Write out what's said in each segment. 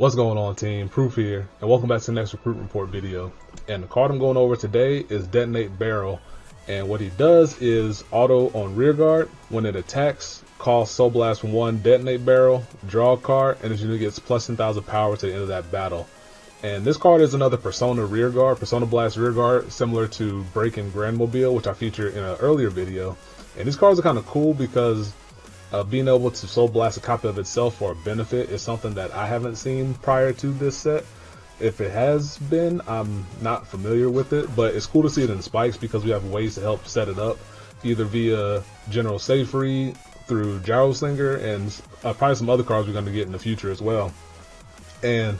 What's going on, team? Proof here, and welcome back to the next recruit report video. And the card I'm going over today is Detonate Barrel, and what he does is auto on rear guard. When it attacks, call Soul Blast 1 Detonate Barrel, draw a card, and his unit gets plus 10,000 power to the end of that battle. And this card is another Persona rear guard, Persona Blast rear guard, similar to Break and Grandmobile, which I featured in an earlier video. And these cards are kind of cool because being able to Soul Blast a copy of itself for a benefit is something that I haven't seen prior to this set. If it has been, I'm not familiar with it, but it's cool to see it in Spikes because we have ways to help set it up, either via General Safe Read, through Gyro Slinger, and probably some other cards we're going to get in the future as well. And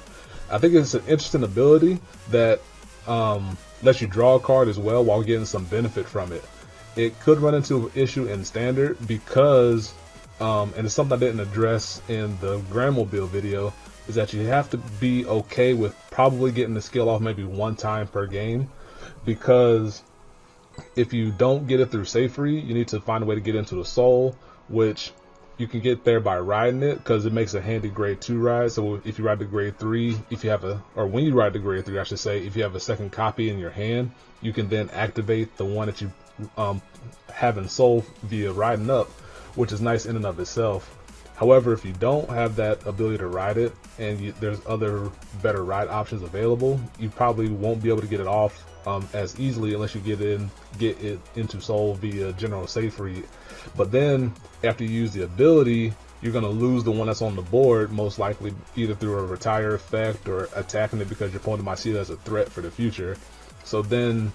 I think it's an interesting ability that lets you draw a card as well while getting some benefit from it. It could run into an issue in Standard because and it's something I didn't address in the Grandmobile video, is that you have to be okay with probably getting the skill off maybe one time per game, because if you don't get it through Safe Read, you need to find a way to get into the Soul, which you can get there by riding it because it makes a handy grade 2 ride. So if you ride the grade 3, if you have when you ride the grade 3, I should say, if you have a second copy in your hand, you can then activate the one that you have in Soul via riding up, which is nice in and of itself. However, if you don't have that ability to ride it and there's other better ride options available, you probably won't be able to get it off as easily unless you get it into Soul via General Safe Read. But then after you use the ability, you're going to lose the one that's on the board, most likely either through a retire effect or attacking it because your opponent might see it as a threat for the future. So then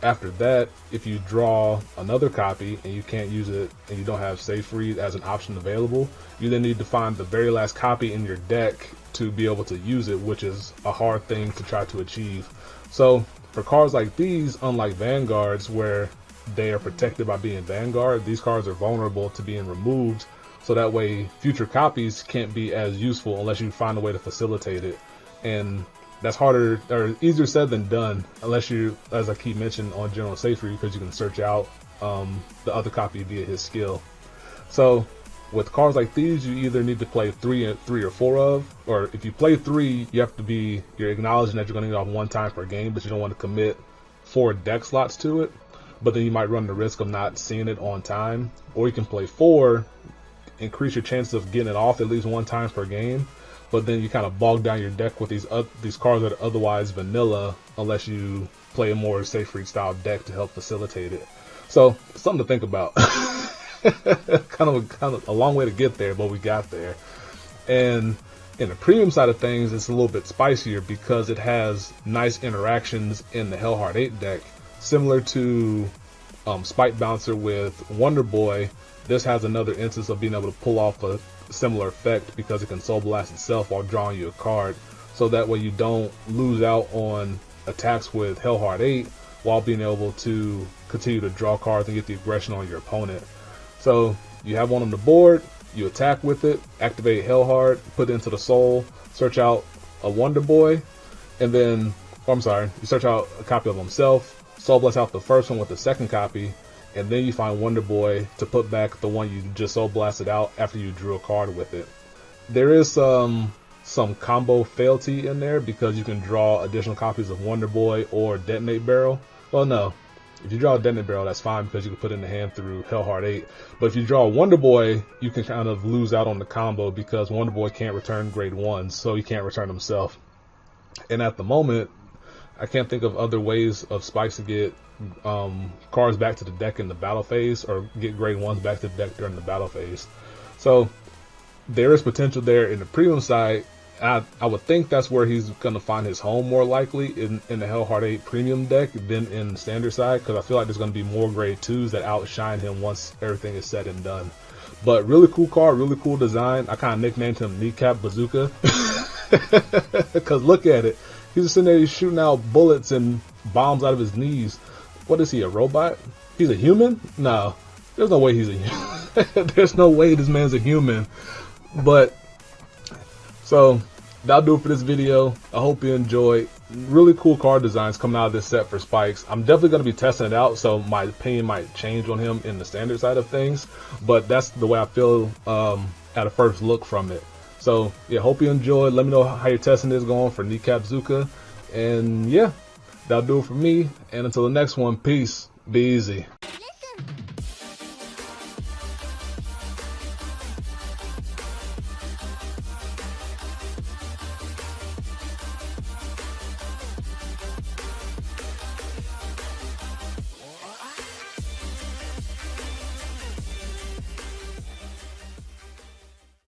after that, if you draw another copy and you can't use it and you don't have Safe Read as an option available, you then need to find the very last copy in your deck to be able to use it, which is a hard thing to try to achieve. So for cards like these, unlike Vanguards where they are protected by being Vanguard, these cards are vulnerable to being removed, so that way future copies can't be as useful unless you find a way to facilitate it. And that's harder or easier said than done, unless you, as I keep mentioning, on General Safe Read, because you can search out the other copy via his skill. So with cards like these, you either need to play three or four of, or if you play 3, you're acknowledging that you're going to get off one time per game, but you don't want to commit 4 deck slots to it. But then you might run the risk of not seeing it on time. Or you can play 4, increase your chances of getting it off at least one time per game, but then you kind of bog down your deck with these cards that are otherwise vanilla unless you play a more Safe Read style deck to help facilitate it. So something to think about. kind of a long way to get there, but we got there. And in the premium side of things, it's a little bit spicier because it has nice interactions in the Hellheart 8 deck, similar to Spike Bouncer with Wonder Boy. This has another instance of being able to pull off a similar effect because it can Soul Blast itself while drawing you a card, so that way you don't lose out on attacks with Hellheart 8 while being able to continue to draw cards and get the aggression on your opponent. So you have one on the board, you attack with it, activate Hellheart, put it into the Soul, search out a Wonder Boy, and then, you search out a copy of himself, Soul Blast out the first one with the second copy, and then you find Wonder Boy to put back the one you just Soul Blasted out after you drew a card with it. There is some combo fealty in there because you can draw additional copies of Wonder Boy or Detonate Barrel. Well, no. If you draw a Detonate Barrel, that's fine because you can put it in the hand through Hellheart 8. But if you draw a Wonder Boy, you can kind of lose out on the combo because Wonder Boy can't return grade 1s, so he can't return himself. And at the moment, I can't think of other ways of Spikes to get cards back to the deck in the battle phase, or get grade 1s back to the deck during the battle phase. So there is potential there in the premium side. I would think that's where he's going to find his home more likely, in the Hellheart 8 premium deck than in the standard side, because I feel like there's going to be more grade 2s that outshine him once everything is said and done. But really cool card, really cool design. I kind of nicknamed him Kneecap Bazooka because look at it. He's just sitting there shooting out bullets and bombs out of his knees. What is he, a robot? He's a human? No, there's no way he's a human. There's no way this man's a human. But, so, that'll do it for this video. I hope you enjoyed. Really cool card designs coming out of this set for Spikes. I'm definitely going to be testing it out, so my opinion might change on him in the standard side of things. But that's the way I feel at a first look from it. So yeah, hope you enjoyed. Let me know how your testing is going for Kneecap Zuka. And yeah, that'll do it for me. And until the next one, peace. Be easy.